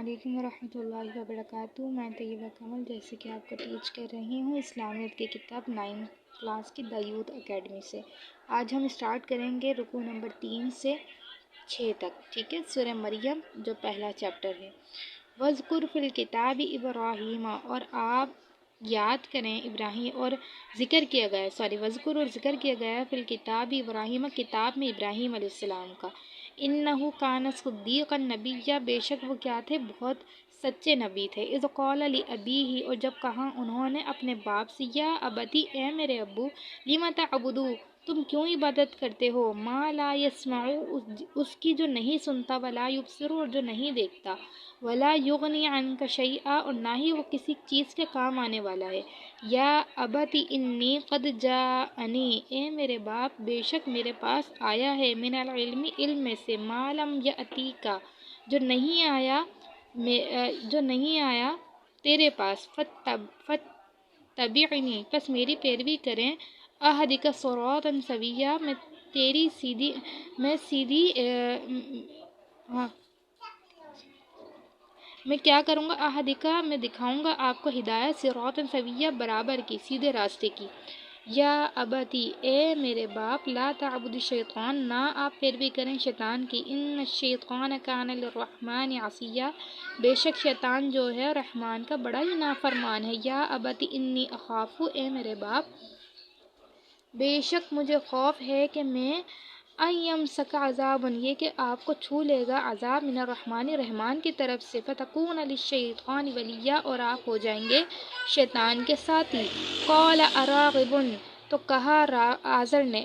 علیکم ورحمۃ اللہ وبرکاتہ۔ میں طیبہ کمل جیسے کہ آپ کو ٹیچ کر رہی ہوں اسلامیت کی کتاب 9 کلاس کی دا یوتھ اکیڈمی سے۔ آج ہم اسٹارٹ کریں گے رکوع نمبر 3 سے 6 تک، ٹھیک ہے، سورہ مریم جو پہلا چیپٹر ہے۔ وَاذْكُرْ فِي الْكِتَابِ إِبْرَاهِيمَ، اور آپ یاد کریں ابراہیم اور ذکر کیا گیا وذکر اور ذکر کیا گیا فی الکتاب ابراہیم، کتاب میں ابراہیم علیہ السلام کا، انہ کان صدیقا نبیّا، بے شک وہ کیا تھے، بہت سچے نبی تھے۔ اذ قال لأبیہ، اور جب کہا انہوں نے اپنے باپ سے، یا ابتی، اے میرے ابو، لم تعبدو، تم کیوں عبادت کرتے ہو، ما لا یسمع، اس کی جو نہیں سنتا، ولا یبصر، اور جو نہیں دیکھتا، ولا یغنی عنک شیئا، اور نہ ہی وہ کسی چیز کے کام آنے والا ہے۔ یا ابتی انی قد جاءنی، اے میرے باپ، بے شک میرے پاس آیا ہے، من العلم، علم میں سے، ما لم یأتیکا، جو نہیں آیا تیرے پاس، فتبعنی، پس میری پیروی کریں، اہدک صراطا سویا، میں کیا کروں گا، اہدکا، میں دکھاؤں گا آپ کو ہدایت، صراطا سویا، برابر کی، سیدھے راستے کی۔ یا ابتی، اے میرے باپ، لا تعبد الشیطان، نہ آپ پیروی کریں شیطان کی، ان الشیطان کان للرحمن عصیا، بے شک شیطان جو ہے رحمان کا بڑا ہی نافرمان ہے۔ یا ابتی انی اخاف، اے میرے باپ، بے شک مجھے خوف ہے کہ میں ان یمسک عذاب، یہ کہ آپ کو چھو لے گا عذاب، من الرحمن، رحمان کی طرف سے، فتکون للشیطان ولیا، اور آپ ہو جائیں گے شیطان کے ساتھی۔ قال اراغب، تو کہا آزر نے،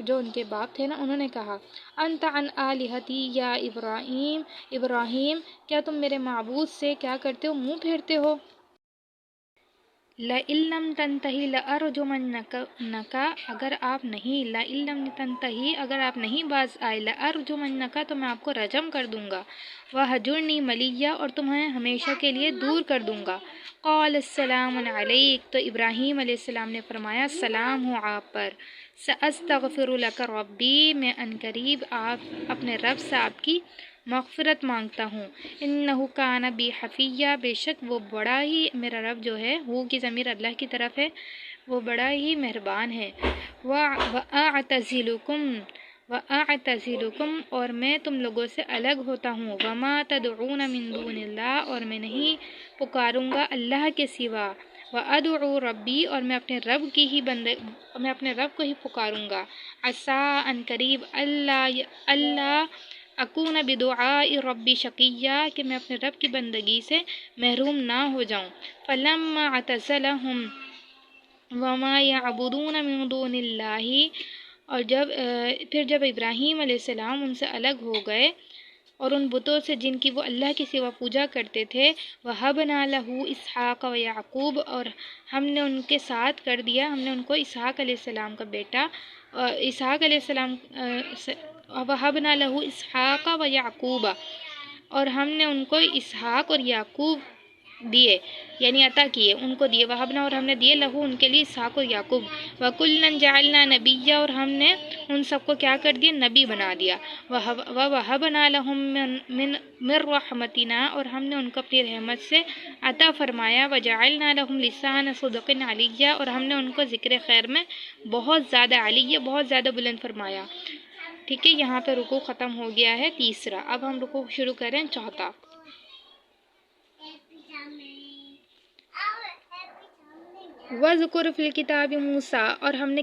جو ان کے باپ تھے نا، انہوں نے کہا، انت عن آلہتی یا ابراہیم، کیا تم میرے معبود سے کیا کرتے ہو، منہ پھیرتے ہو۔ لئن لم تنتہی لأرجمنک، اگر آپ نہیں باز آئے، لأرجمنک، تو میں آپ کو رجم کر دوں گا، وہجرنی ملیا، اور تمہیں ہمیشہ کے لیے دور کر دوں گا۔ قال السلام علیک، تو ابراہیم علیہ السلام نے فرمایا، سلام ہو آپ پر۔ سأستغفر لک ربی، میں عنقریب اپنے رب سے آپ کی مغفرت مانگتا ہوں۔ انہ کان بی حفیہ، بے شک وہ بڑا ہی، میرا رب جو ہے، وہ کی ضمیر اللہ کی طرف ہے، وہ بڑا ہی مہربان ہے۔ وَأَعْتَزِلُكُمْ، اور میں تم لوگوں سے الگ ہوتا ہوں، وَمَا تَدْعُونَ مِن دُونِ اللَّهِ، اور میں نہیں پکاروں گا اللہ کے سوا، وَأَدْعُو رَبِّي، اور میں اپنے رب کو ہی پکاروں گا، عَسَىٰ، عنقریب، اللہ اکون بدعاء ربی شقیہ، کہ میں اپنے رب کی بندگی سے محروم نہ ہو جاؤں۔ فلما اعتزلهم وما يعبدون من دون اللہ، اور پھر جب ابراہیم علیہ السلام ان سے الگ ہو گئے اور ان بتوں سے جن کی وہ اللہ کے سوا پوجا کرتے تھے، وَهَبْنَا لَهُ إِسْحَاقَ وَيَعْقُوبَ، اور ہم نے ان کے ساتھ کر دیا، ہم نے ان کو اسحاق علیہ السلام کا بیٹا، اسحاق علیہ السلام، وَهَبْنَا لَهُ إِسْحَاقَ وَيَعْقُوبَ، اور ہم نے ان کو اسحاق اور یعقوب دیے، یعنی عطا کیے، ان کو دیے، وَهَبْنَا، اور ہم نے دیے، لہو، ان کے لیے، اسحاق اور یعقوب، وَكُلًّا جَعَلْنَا نَبِيًّا، اور ہم نے ان سب کو کیا کر دیا، نبی بنا دیا، وَوَهَبْنَا لَهُم مِّن رَحْمَتِنَا، اور ہم نے ان کو اپنی رحمت سے عطا فرمایا، وَجَعَلْنَا لَهُمْ لِسَانَ صِدْقٍ عَلِيًّا، اور ہم نے ان کو ذکر خیر میں بہت زیادہ علیہ، بہت زیادہ بلند فرمایا۔ ٹھیک ہے، یہاں پہ رکوع ختم ہو گیا ہے تیسرا، اب ہم رکوع شروع کریں چوتھا۔ وَاذْكُرْ فِي الْكِتَابِ مُوسَىٰ، اور ہم نے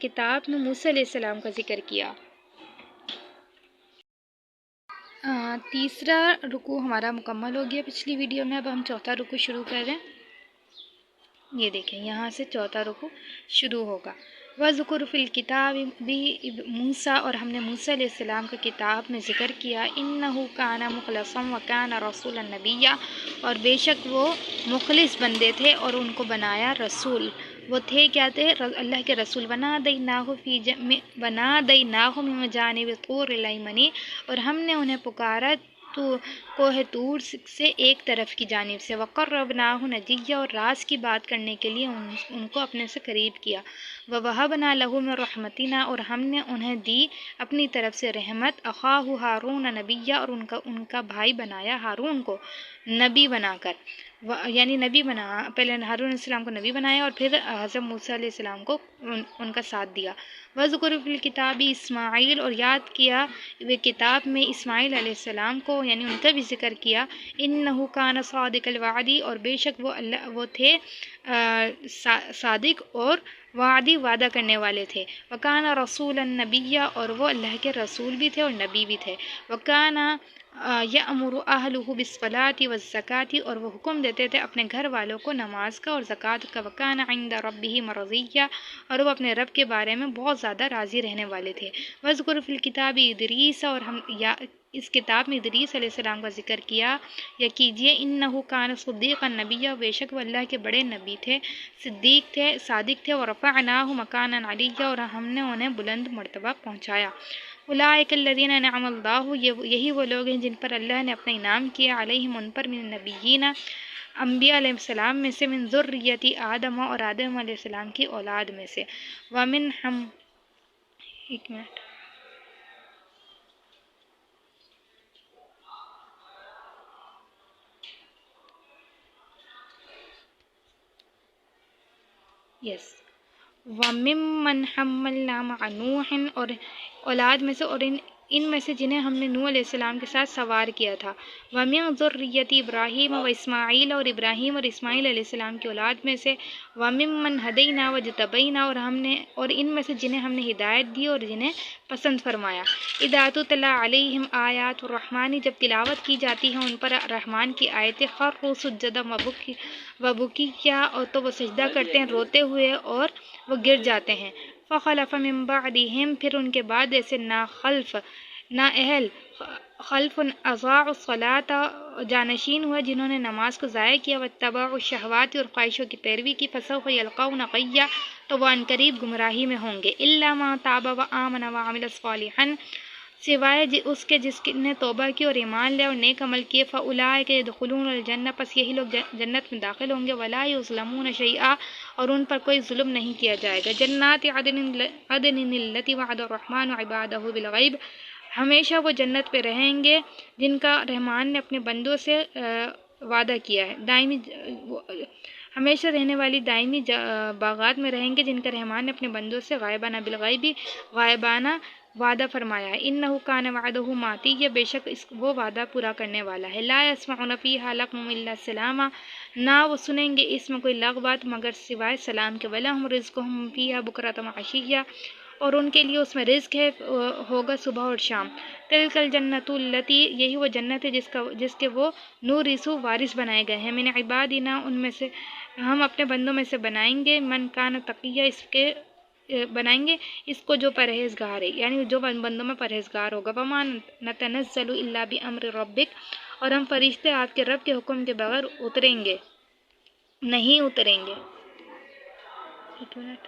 کتاب میں موسیٰ علیہ السلام کا ذکر کیا۔ تیسرا رکوع ہمارا مکمل ہو گیا پچھلی ویڈیو میں، اب ہم چوتھا رکوع شروع کر رہے ہیں۔ یہ دیکھیں، یہاں سے چوتھا رکوع شروع ہوگا۔ وَاذْكُرْ فِي الْكِتَابِ مُوسَىٰ، اور ہم نے موسیٰ علیہ السلام کا کتاب میں ذکر کیا، إِنَّهُ كَانَ مُخْلَصًا وَكَانَ رَسُولًا نَبِيًّا، اور بے شک وہ مخلص بندے تھے اور ان کو بنایا رسول، وہ تھے کیا تھے، اللہ کے رسول۔ وَنَادَيْنَاهُ مِن جَانِبِ الطُّورِ الْأَيْمَنِ، اور ہم نے انہیں پکارا تو کوہ طور سے ایک طرف کی جانب سے، وقربناہ نجیہ، اور راز کی بات کرنے کے لیے ان کو اپنے سے قریب کیا، ووہبنا لہ من رحمتنا، اور ہم نے انہیں دی اپنی طرف سے رحمت، اخاہ ہارون نبیہ، اور ان کا بھائی بنایا ہارون کو نبی بنا کر، یعنی نبی بنا، پہلے ہارون علیہ السلام کو نبی بنایا اور پھر حضرت موسیٰ علیہ السلام کو ان کا ساتھ دیا۔ وَاذْكُرْ فِي الْكِتَابِ اسماعیل، اور یاد کیا وہ کتاب میں اسماعیل علیہ السلام کو، یعنی ان کا بھی ذکر کیا، اِنَّهُ كَانَ صَادِقَ الْوَعْدِ، اور بے شک وہ تھے صادق اور وعدہ کرنے والے تھے، وَكَانَ رَسُولًا نَبِيًّا، اور وہ اللہ کے رسول بھی تھے اور نبی بھی تھے، وَكَانَ یأمر اہلہ بالصلاۃ والزکاۃ، اور وہ حکم دیتے تھے اپنے گھر والوں کو نماز کا اور زکوٰۃ کا، وکان عند ربہ مرضیہ، اور وہ اپنے رب کے بارے میں بہت زیادہ راضی رہنے والے تھے۔ واذکر فی الکتاب ادریس، اور ہم اس کتاب میں ادریس علیہ السلام کا ذکر کیا یا کیجیے، انہ کان صدیقا نبیہ، بے شک وہ اللہ کے بڑے نبی تھے، صدیق تھے، صادق تھے، ورفعناہ مکانا علیہ، اور ہم نے انہیں بلند مرتبہ پہنچایا۔ اولئک الذین انعم اللہ، یہی وہ لوگ ہیں جن پر اللہ نے اپنا انعام کیا، علیہم ان پر، من النبیین انبیاء علیہ السلام میں سے، من ذریۃ آدم، اور آدم علیہ السلام کی اولاد میں سے، ومن ہم، ایک منٹ، یس، وَمِمَّنْ حَمَّلْنَا مَعَ نُوحٍ، اور اولاد میں سے، اور ان میں سے جنہیں ہم نے نوح علیہ السلام کے ساتھ سوار کیا تھا، وَمِن ذُرِّيَّةِ إِبْرَاهِيمَ وَإِسْمَاعِيلَ، اور ابراہیم اور اسماعیل علیہ السلام کی اولاد میں سے، وَمِمَّنْ هَدَيْنَا وَاجْتَبَيْنَا، اور ان میں سے جنہیں ہم نے ہدایت دی اور جنہیں پسند فرمایا، اِذَا تُتْلَىٰ عَلَيْهِمْ آيَاتُ الرَّحْمَٰنِ، جب تلاوت کی جاتی ہیں ان پر رحمان کی آیتیں، خَرُّوا سُجَّدًا وَبُكِيًّا، اور تو وہ سجدہ کرتے ہیں روتے ہوئے اور وہ گر جاتے ہیں، فَخَلَفَ مِن بَعْدِهِمْ، پھر ان کے بعد ایسے نااہل خلف اضاعوا الصلاۃ، جانشین ہوئے جنہوں نے نماز کو ضائع کیا، واتبعوا الشہوات، اور خواہشوں کی پیروی کی، فسوف یلقون غیا، تو وہ عنقریب گمراہی میں ہوں گے، الا من تاب وآمن وعمل صالحا، سوائے اس کے جس نے توبہ کی اور ایمان لے اور نیک عمل کیے، فاولئک يدخلون الجنہ، پس یہی لوگ جنت میں داخل ہوں گے، ولا یظلمون شیئا، اور ان پر کوئی ظلم نہیں کیا جائے گا، جنات عدن التی وعد الرحمن عبادہ بالغیب، ہمیشہ وہ جنت پہ رہیں گے جن کا رحمان نے اپنے بندوں سے وعدہ کیا ہے، دائمی ہمیشہ رہنے والی دائمی باغات میں رہیں گے جن کا رحمان نے اپنے بندوں سے غائبانہ بالغیبی، غائبانہ وعدہ فرمایا ہے، انہ کان وعدہ ماتیہ، بے شک وہ وعدہ پورا کرنے والا ہے، لا یسمعون فیہا لغوا الا سلاما، نہ وہ سنیں گے اس میں کوئی لغو بات مگر سوائے سلام کے، ولہم رزقہم فیہا بکرۃ وعشیہ، اور ان کے لیے اس میں رزق ہے ہوگا صبح اور شام، تلک الجنۃ التی، یہی وہ جنت ہے جس کے وہ نورثو وارث بنائے گئے ہیں، من عبادنا، ان میں سے ہم اپنے بندوں میں سے بنائیں گے، من کان تقیہ، بنائیں گے اس کو جو پرہیزگار ہے، یعنی جو بندوں میں پرہیزگار ہوگا، وما نتنزل الا بامر ربک، اور ہم فرشتے آپ کے رب کے حکم کے بغیر نہیں اتریں گے، ایک منٹ،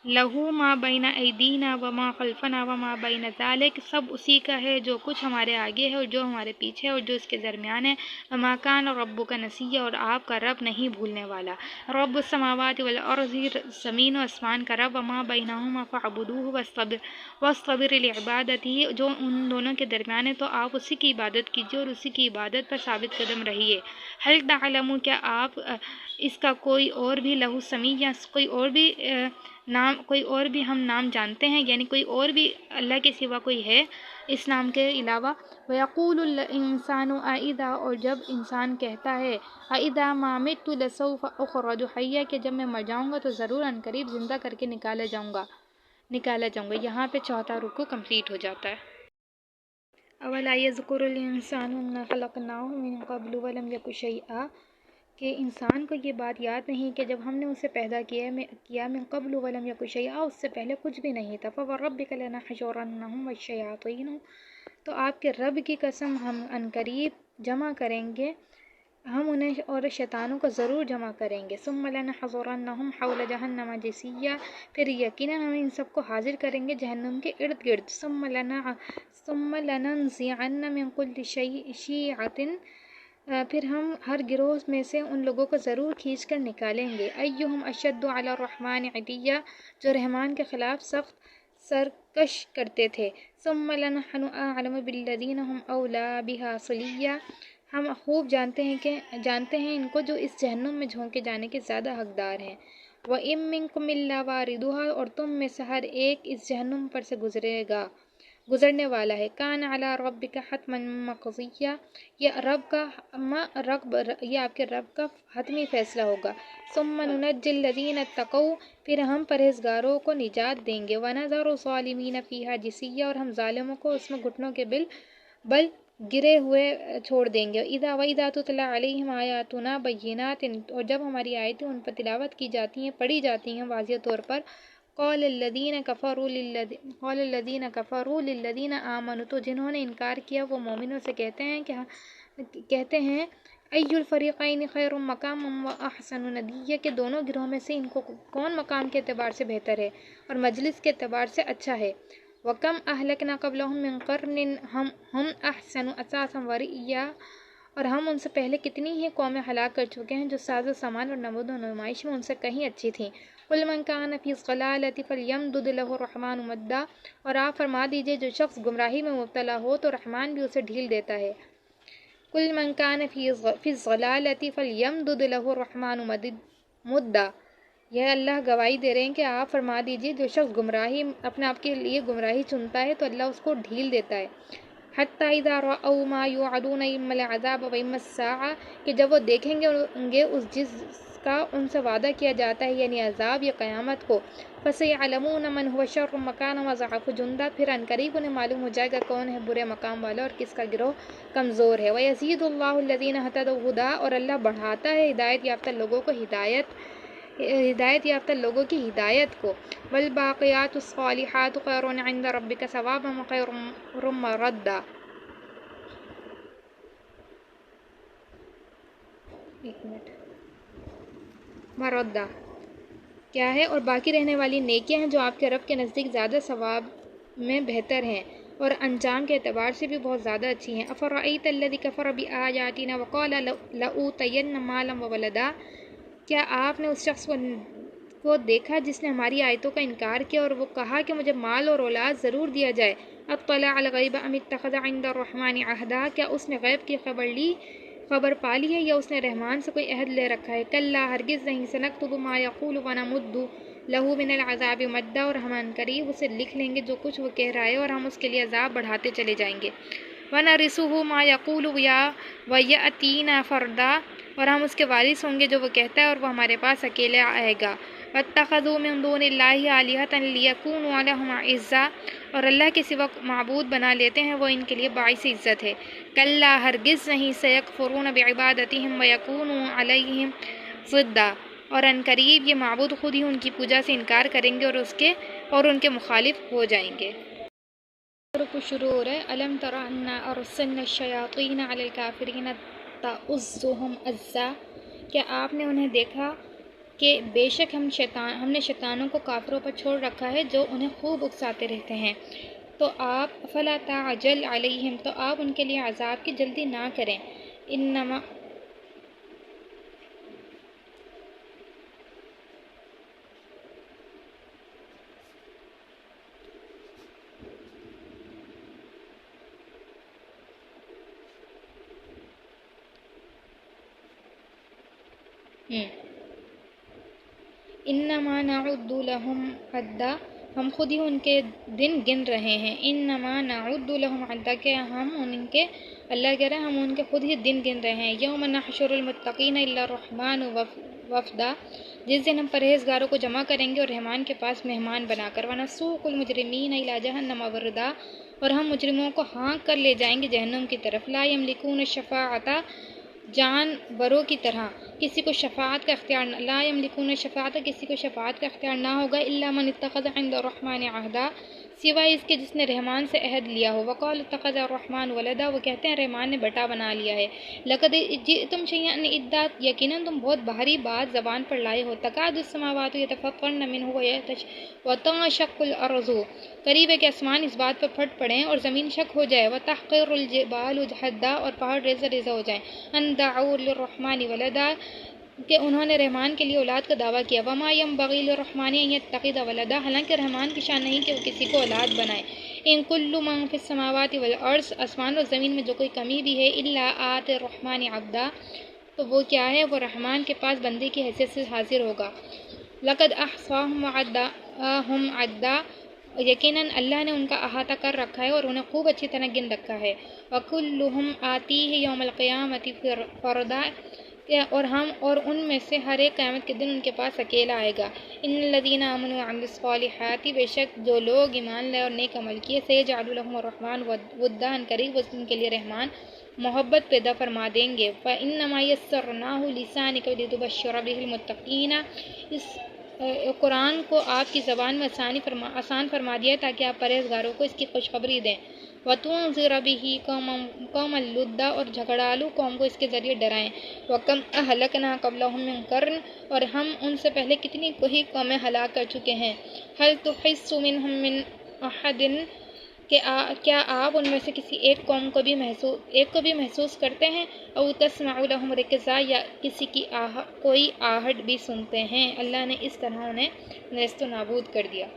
لہو ما بین ایدینا وما خلفنا وما بین ذالک، سب اسی کا ہے جو کچھ ہمارے آگے ہے اور جو ہمارے پیچھے ہے اور جو اس کے درمیان ہے، وما کان ربک نسیا، اور آپ کا رب نہیں بھولنے والا، رب السماوات والارض، زمین و آسمان کا رب، وما بینہما فاعبدوہ واصطبر لعبادتہ، جو ان دونوں کے درمیان ہے تو آپ اسی کی عبادت کیجیے اور اسی کی عبادت پر ثابت قدم رہیے، هل تعلم، کیا آپ اس کا کوئی اور بھی، لہو سمیع، کوئی اور بھی ہم نام جانتے ہیں، یعنی کوئی اور بھی اللہ کے سوا کوئی ہے اس نام کے علاوہ، وَيَقُولُ الْإِنسَانُ أَإِذَا، اور جب انسان کہتا ہے، أَإِذَا مَا مِتُّ لَسَوْفَ أُخْرَجُ حَيًّا، کہ جب میں مر جاؤں گا تو ضرور عنقریب زندہ کر کے نکالا جاؤں گا، یہاں پہ چوتھا رکوع کمپلیٹ ہو جاتا ہے۔ أَوَلَا يَذْكُرُ الْإِنسَانُ أَنَّا خَلَقْنَاهُ مِن قَبْلُ وَلَمْ يَكُ شَيْئًا، کہ انسان کو یہ بات یاد نہیں کہ جب ہم نے اسے پیدا کیا من قبل ولم یک شیئا، اس سے پہلے کچھ بھی نہیں تھا، فوربک لنحشرنہم والشیاطین، تو آپ کے رب کی قسم ہم عنقریب جمع کریں گے ہم انہیں اور شیطانوں کو ضرور جمع کریں گے. ثم لنحضرنہم حول جہنم جثیا، پھر یقیناً ہم ان سب کو حاضر کریں گے جہنم کے ارد گرد. ثم لننزعن من كل شیعۃ، پھر ہم ہر گروہ میں سے ان لوگوں کو ضرور کھینچ کر نکالیں گے. ایہم اشد علی الرحمن عتیا، جو رحمان کے خلاف سخت سرکش کرتے تھے. ثم لنحن اعلم بالذین هم اولی بها صلیہ، ہم خوب جانتے ہیں ان کو جو اس جہنم میں جھونکے جانے کے زیادہ حقدار ہیں. وَإِن مِّنكُمْ إِلَّا وَارِدُهَا، اور تم میں سے ہر ایک اس جہنم پر سے گزرنے والا ہے. کان علی ربک حتما مقضیہ، یہ آپ کے رب کا حتمی فیصلہ ہوگا. ثم ننجی الذین اتقوا، پھر ہم پرہیزگاروں کو نجات دیں گے. ونذر الظالمین فیہا جثیا، اور ہم ظالموں کو اس میں گھٹنوں کے بل گرے ہوئے چھوڑ دیں گے. وَإِذَا تُتْلَىٰ عَلَيْهِمْ آیاتُنَا بَيِّنَاتٍ، اور جب ہماری آیتیں ان پر تلاوت کی جاتی ہیں، پڑھی جاتی ہیں واضح طور پر، قال الذین کفروا للذین آمنوا، تو جنہوں نے انکار کیا وہ مومنوں سے کہتے ہیں ای الفریقین خیر مقاما واحسن ندیا، کہ دونوں گروہ میں سے ان کو کون مقام کے اعتبار سے بہتر ہے اور مجلس کے اعتبار سے اچھا ہے. وَكَمْ أَهْلَكْنَا قَبْلَهُم مِّن قَرْنٍ هُمْ أَحْسَنُ أَثَاثًا وَرِئْيًا، اور ہم ان سے پہلے کتنی ہی قومیں ہلاک کر چکے ہیں جو ساز و سامان اور نمود و نمائش میں ان سے کہیں اچھی تھیں. قُلْ مَنْ كَانَ فِي الضَّلَالَةِ فَلْيَمْدُدْ لَهُ الرَّحْمَٰنُ مَدًّا، اور آپ فرما دیجئے جو شخص گمراہی میں مبتلا ہو تو رحمان بھی اسے ڈھیل دیتا ہے. قُلْ مَنْ كَانَ فِي الضَّلَالَةِ فَلْيَمْدُدْ لَهُ الرَّحْمَٰنُ مُدًّا، یہ اللہ گواہی دے رہے ہیں کہ آپ فرما دیجئے جو شخص اپنے آپ کے لیے گمراہی چنتا ہے تو اللہ اس کو ڈھیل دیتا ہے. حتی اذا رأوا ما یوعدون اما العذاب و اما الساعہ، کہ جب وہ دیکھیں گے اس جس کا ان سے وعدہ کیا جاتا ہے یعنی عذاب یا قیامت کو، فسيعلمون من هو شر مکانا وضعف جندا، پھر عنقریب انہیں معلوم ہو جائے گا کون ہے برے مقام والا اور کس کا گروہ کمزور ہے. وَيَزِيدُ اللَّهُ الَّذِينَ اهْتَدَوْا هُدًى، اور اللہ بڑھاتا ہے ہدایت یافتہ لوگوں کی ہدایت کو. والباقیات الصالحات خیر عند ربک ثوابا وخیر مردا. مردا کیا ہے؟ اور باقی رہنے والی نیکیاں ہیں جو آپ کے رب کے نزدیک زیادہ ثواب میں بہتر ہیں اور انجام کے اعتبار سے بھی بہت زیادہ اچھی ہیں. افرأیت الذی کفر بآیاتنا وقال لأوتین مالا وولدا، کیا آپ نے اس شخص کو دیکھا جس نے ہماری آیتوں کا انکار کیا اور وہ کہا کہ مجھے مال اور اولاد ضرور دیا جائے. اطلع الغیب ام اتخذ عند الرحمن عہدا، کیا اس نے غیب کی خبر پا لی ہے یا اس نے رحمان سے کوئی عہد لے رکھا ہے. کلا ہرگز نہیں، سنکتب ما یقول ونمد لہ من العذاب مدا، اور ہم عنقریب اسے لکھ لیں گے جو کچھ وہ کہہ رہا ہے اور ہم اس کے لیے عذاب بڑھاتے چلے جائیں گے. ونرثہ ما یقول ویأتینا فردا، اور ہم اس کے وارث ہوں گے جو وہ کہتا ہے اور وہ ہمارے پاس اکیلے آئے گا. واتخذوا من دون اللہ آلہۃ لیکونوا لہم عزا، اور اللہ کے سوا معبود بنا لیتے ہیں وہ ان کے لیے باعث عزت ہے. کلا ہرگز نہیں، سیکفرون بعبادتہم ویکونوا علیہم ضدا، اور عنقریب یہ معبود خود ہی ان کی پوجا سے انکار کریں گے اور ان کے مخالف ہو جائیں گے. کچھ شروع ہو رہا ہے. الم تر انا ارسلنا الشیاطین علی الکافرین تؤزهم عزا، کیا آپ نے انہیں دیکھا کہ بے شک ہم نے شیطانوں کو کافروں پر چھوڑ رکھا ہے جو انہیں خوب اکساتے رہتے ہیں. تو آپ فلا تعجل علیہم، تو آپ ان کے لیے عذاب کی جلدی نہ کریں. انما انما نعد لهم عدا، ہم خود ہی ان کے دن گن رہے ہیں. انما نعد لهم عدا، کہ ہم ان کے اللہ کہہ رہے ہیں ہم ان کے خود ہی دن گن رہے ہیں. یوم نحشر المتقین الی الرحمن وفدا، جس دن ہم پرہیزگاروں کو جمع کریں گے اور رحمان کے پاس مہمان بنا کر. ونسوق المجرمین الی جہنم وردا، اور ہم مجرموں کو ہانک کر لے جائیں گے جہنم کی طرف. لا یملکون الشفاعۃ، جانوروں کی طرح کسی کو شفاعت کا اختیار لا یملکون الشفاعۃ، کسی کو شفاعت کا اختیار نہ ہوگا. الا من اتخذ عند الرحمن عہدا، سوائے اس کے جس نے رحمان سے عہد لیا ہو۔ وقالوا اتخذ الرحمن ولدا، وہ کہتے ہیں رحمان نے بیٹا بنا لیا ہے۔ لقد جئتم شیئا ادا، یقیناً تم بہت بھاری بات زبان پر لائے ہو۔ تکاد السماوات یتفطرن منہ وتنشق الارض، قریب ہے کہ آسمان اس بات پر پھٹ پڑیں اور زمین شک ہو جائے۔ وتحقر الجبال حدا، اور پہاڑ ریزہ ریزہ ہو جائیں۔ ان دعوا للرحمن ولدا، کہ انہوں نے رحمان کے لیے اولاد کا دعویٰ کیا۔ وما ينبغي للرحمن ان يتخذ ولدا، حالانکہ رحمان کی شان نہیں کہ وہ کسی کو اولاد بنائے۔ ان کل من فی السماوات والارض، آسمان اور زمین میں جو کوئی کمی بھی ہے، الا آتی الرحمن عبدا، تو وہ کیا ہے، وہ رحمان کے پاس بندے کی حیثیت سے حاضر ہوگا۔ لقد احصاهم وعدهم عدا، یقیناً اللہ نے ان کا احاطہ کر رکھا ہے اور انہیں خوب اچھی طرح گن رکھا ہے۔ وَكُلُّهُمْ آتِيهِ يَوْمَ الْقِيَامَةِ فَرْدًا، اور ان میں سے ہر ایک قیامت کے دن ان کے پاس اکیلا آئے گا۔ ان الذین آمنوا وعملوا الصالحات، بے شک جو لوگ ایمان لائے اور نیک عمل کیے، سیجعل لهم الرحمن ودا، قریب ان کے لیے رحمان محبت پیدا فرما دیں گے۔ فإنما یسرناہ لسانک لتبشر بہ المتقین، اس قرآن کو آپ کی زبان میں آسان فرما دیا ہے تاکہ آپ پرہیزگاروں کو اس کی خوشخبری دیں۔ وَتُنذِرَ بِهِ قَوْمًا لُدًّا، اور جھگڑالو قوم کو اس کے ذریعے ڈرائیں۔ وَكَمْ أَهْلَكْنَا قَبْلَهُم مِّن قَرْنٍ، اور ہم ان سے پہلے کتنی کوئی قومیں ہلاک کر چکے ہیں۔ هَلْ تُحِسُّ مِنْهُم مِّنْ أَحَدٍ، کہ کیا آپ ان میں سے کسی ایک کو بھی محسوس کرتے ہیں؟ او تسمع لهم رکزا، یا کسی کی کوئی آہٹ بھی سنتے ہیں؟ اللہ نے اس طرح انہیں نیست و نابود کر دیا۔